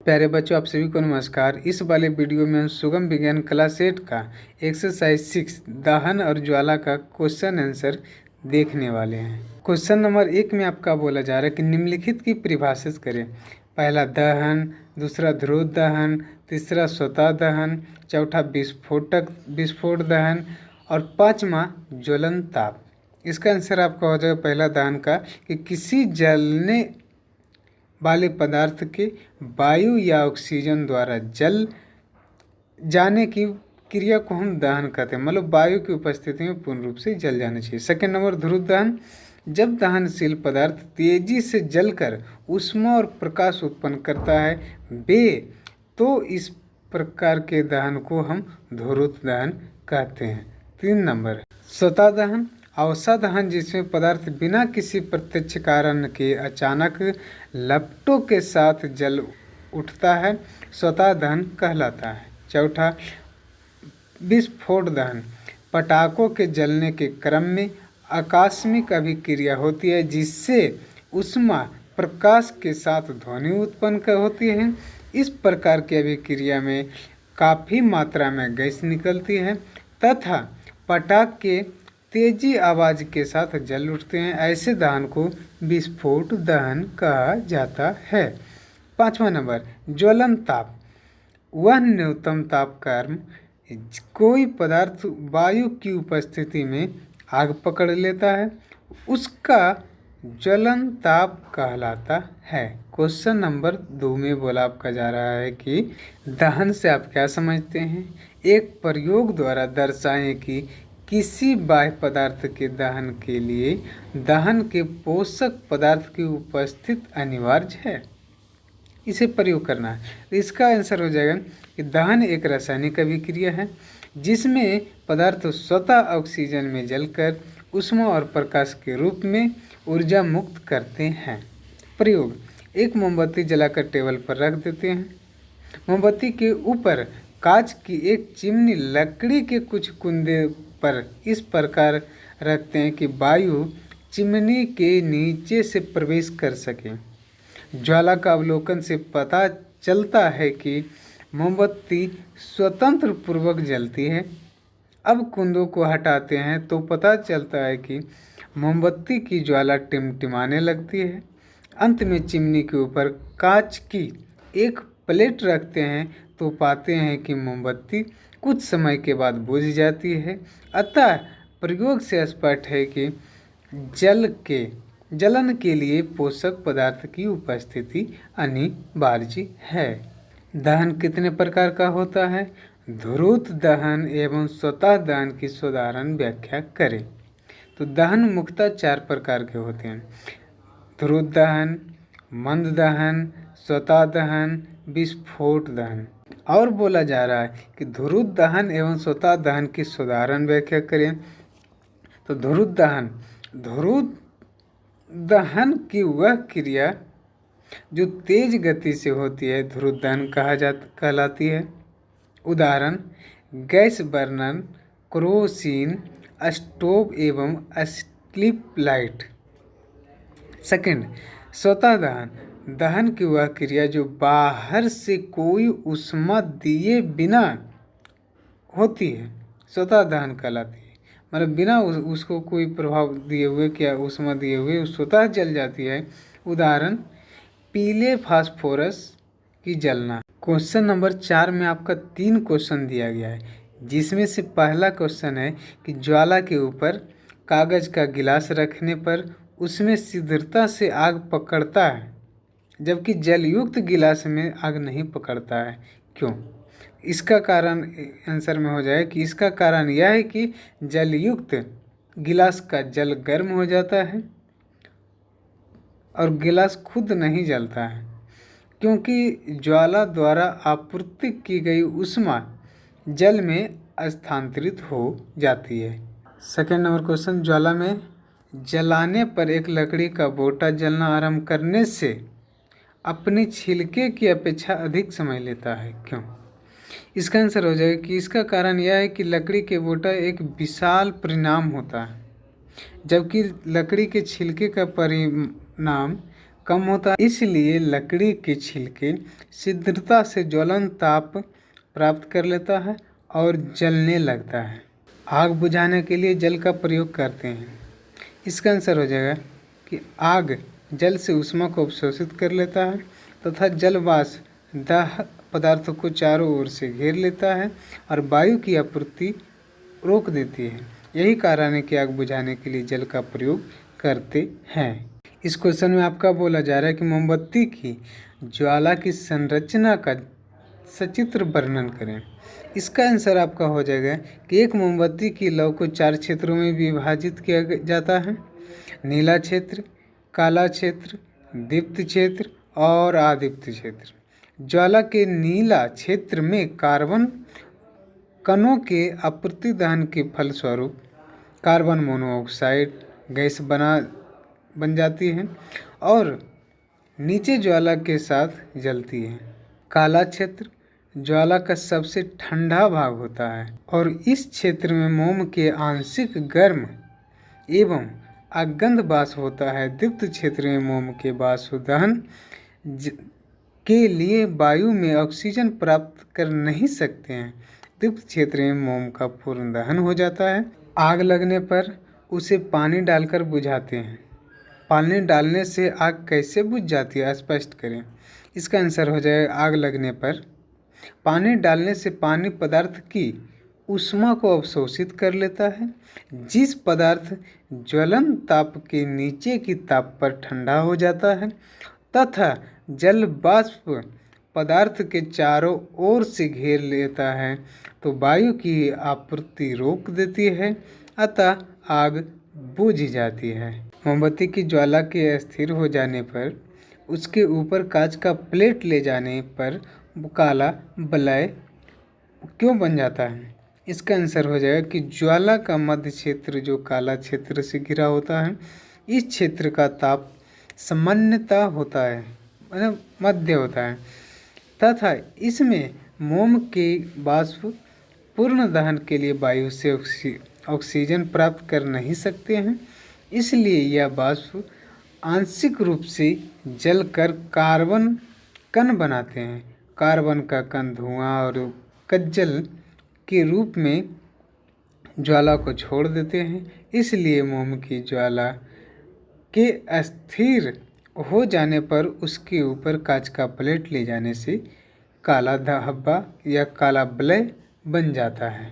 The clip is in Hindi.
प्यारे बच्चों, आप सभी को नमस्कार। इस वाले वीडियो में हम सुगम विज्ञान क्लास 8 का एक्सरसाइज 6 दहन और ज्वाला का क्वेश्चन आंसर देखने वाले हैं। क्वेश्चन नंबर 1 में आपका बोला जा रहा है कि निम्नलिखित की परिभाषित करें। पहला दहन, दूसरा ध्रुव दहन, तीसरा स्वतः दहन, चौथा विस्फोट दहन और पाँचवा ज्वलन ताप। इसका आंसर आपका हो जाएगा पहला दहन का कि किसी जलने वाले पदार्थ के वायु या ऑक्सीजन द्वारा जल जाने की क्रिया को हम दहन कहते हैं, मतलब वायु की उपस्थिति में पूर्ण रूप से जल जाना चाहिए। सेकेंड नंबर ध्रुव दहन, जब दहनशील पदार्थ तेजी से जलकर ऊष्मा और प्रकाश उत्पन्न करता है तो इस प्रकार के दहन को हम ध्रुव दहन कहते हैं। 3 नंबर स्वतः दहन, अवसाद दहन जिसमें पदार्थ बिना किसी प्रत्यक्ष कारण के अचानक लपटों के साथ जल उठता है, स्वतः दहन कहलाता है। चौथा विस्फोट दहन, पटाखों के जलने के क्रम में आकस्मिक अभिक्रिया होती है जिससे ऊष्मा प्रकाश के साथ ध्वनि उत्पन्न होती है। इस प्रकार की अभिक्रिया में काफ़ी मात्रा में गैस निकलती है तथा पटाखे तेजी आवाज़ के साथ जल उठते हैं। ऐसे दहन को विस्फोट दहन कहा जाता है। 5वां नंबर ज्वलन ताप, वह न्यूनतम ताप कर्म कोई पदार्थ वायु की उपस्थिति में आग पकड़ लेता है, उसका ज्वलन ताप कहलाता है। क्वेश्चन नंबर 2 में बोला आपका जा रहा है कि दहन से आप क्या समझते हैं। एक प्रयोग द्वारा दर्शाएं कि किसी बाह्य पदार्थ के दहन के लिए दहन के पोषक पदार्थ की उपस्थित अनिवार्य है, इसे प्रयोग करना है। तो इसका आंसर हो जाएगा कि दहन एक रासायनिक अभिक्रिया है जिसमें पदार्थ स्वतः ऑक्सीजन में जलकर ऊष्मा और प्रकाश के रूप में ऊर्जा मुक्त करते हैं। प्रयोग, एक मोमबत्ती जलाकर टेबल पर रख देते हैं। मोमबत्ती के ऊपर कांच की एक चिमनी लकड़ी के कुछ कुंदे पर इस प्रकार रखते हैं कि वायु चिमनी के नीचे से प्रवेश कर सके। ज्वाला का अवलोकन से पता चलता है कि मोमबत्ती स्वतंत्र पूर्वक जलती है। अब कुंदों को हटाते हैं तो पता चलता है कि मोमबत्ती की ज्वाला टिमटिमाने लगती है। अंत में चिमनी के ऊपर कांच की एक प्लेट रखते हैं तो पाते हैं कि मोमबत्ती कुछ समय के बाद बुझ जाती है। अतः प्रयोग से स्पष्ट है कि जलन के लिए पोषक पदार्थ की उपस्थिति अनिवार्य है। दहन कितने प्रकार का होता है। ध्रुव दहन एवं स्वतः दहन की साधारण व्याख्या करें। तो दहन मुख्यतः 4 प्रकार के होते हैं। ध्रुव दहन, मंद दहन, स्वतः दहन, विस्फोट दहन। और बोला जा रहा है कि ध्रुव दहन एवं स्वतः दहन की साधारण व्याख्या करें। तो ध्रुव दहन की वह क्रिया जो तेज गति से होती है ध्रुव दहन कहलाती है। उदाहरण गैस बर्नर, केरोसिन स्टोव एवं स्ट्रीट लाइट। सेकंड स्वतः दहन, दहन की वह क्रिया जो बाहर से कोई ऊष्मा दिए बिना होती है, स्वतः दहन कहलाती है। मतलब बिना उसको कोई प्रभाव दिए हुए क्या ऊष्मा दिए हुए स्वतः जल जाती है। उदाहरण पीले फास्फोरस की जलना। क्वेश्चन नंबर 4 में आपका 3 क्वेश्चन दिया गया है जिसमें से पहला क्वेश्चन है कि ज्वाला के ऊपर कागज का गिलास रखने पर उसमें शीघ्रता से आग पकड़ता है जबकि जलयुक्त गिलास में आग नहीं पकड़ता है, क्यों। इसका कारण आंसर में हो जाए कि इसका कारण यह है कि जलयुक्त गिलास का जल गर्म हो जाता है और गिलास खुद नहीं जलता है क्योंकि ज्वाला द्वारा आपूर्ति की गई ऊष्मा जल में स्थानांतरित हो जाती है। सेकेंड नंबर क्वेश्चन, ज्वाला में जलाने पर एक लकड़ी का बोटा जलना आरंभ करने से अपने छिलके की अपेक्षा अधिक समय लेता है, क्यों। इसका आंसर हो जाएगा कि इसका कारण यह है कि लकड़ी के बोटा एक विशाल परिणाम होता है जबकि लकड़ी के छिलके का परिणाम कम होता है, इसलिए लकड़ी के छिलके शीघ्रता से ज्वलन ताप प्राप्त कर लेता है और जलने लगता है। आग बुझाने के लिए जल का प्रयोग करते हैं। इसका आंसर हो जाएगा कि आग जल से ऊष्मा को अवशोषित कर लेता है तथा जल वाष्प दाह पदार्थों को चारों ओर से घेर लेता है और वायु की आपूर्ति रोक देती है। यही कारण है कि आग बुझाने के लिए जल का प्रयोग करते हैं। इस क्वेश्चन में आपका बोला जा रहा है कि मोमबत्ती की ज्वाला की संरचना का सचित्र वर्णन करें। इसका आंसर आपका हो जाएगा कि एक मोमबत्ती की लौ को 4 क्षेत्रों में विभाजित किया जाता है। नीला क्षेत्र, काला क्षेत्र, दीप्त क्षेत्र और अदीप्त क्षेत्र। ज्वाला के नीला क्षेत्र में कार्बन कणों के आपूर्ति दहन के फलस्वरूप कार्बन मोनोऑक्साइड गैस बन जाती है और नीचे ज्वाला के साथ जलती है। काला क्षेत्र ज्वाला का सबसे ठंडा भाग होता है और इस क्षेत्र में मोम के आंशिक गर्म एवं अगंध वाष्प होता है। दीप्त क्षेत्र में मोम के वाष्प दहन के लिए वायु में ऑक्सीजन प्राप्त कर नहीं सकते हैं। दीप्त क्षेत्र में मोम का पूर्ण दहन हो जाता है। आग लगने पर उसे पानी डालकर बुझाते हैं। पानी डालने से आग कैसे बुझ जाती है, स्पष्ट करें। इसका आंसर हो जाएगा आग लगने पर पानी डालने से पानी पदार्थ की ऊष्मा को अवशोषित कर लेता है। जिस पदार्थ ज्वलन ताप के नीचे की ताप पर ठंडा हो जाता है तथा जल वाष्प पदार्थ के चारों ओर से घेर लेता है तो वायु की आपूर्ति रोक देती है, अतः आग बुझ जाती है। मोमबत्ती की ज्वाला के स्थिर हो जाने पर उसके ऊपर कांच का प्लेट ले जाने पर काला वलय क्यों बन जाता है? इसका आंसर हो जाएगा कि ज्वाला का मध्य क्षेत्र जो काला क्षेत्र से घिरा होता है, इस क्षेत्र का ताप सामान्यता होता है, मतलब मध्य होता है तथा इसमें मोम के वाष्प पूर्ण दहन के लिए वायु से ऑक्सीजन प्राप्त कर नहीं सकते हैं, इसलिए यह वाष्प आंशिक रूप से जलकर कार्बन कण बनाते हैं। कार्बन का कण धुआं और कज्जल के रूप में ज्वाला को छोड़ देते हैं। इसलिए मोम की ज्वाला के अस्थिर हो जाने पर उसके ऊपर कांच का प्लेट ले जाने से काला धब्बा या काला वलय बन जाता है।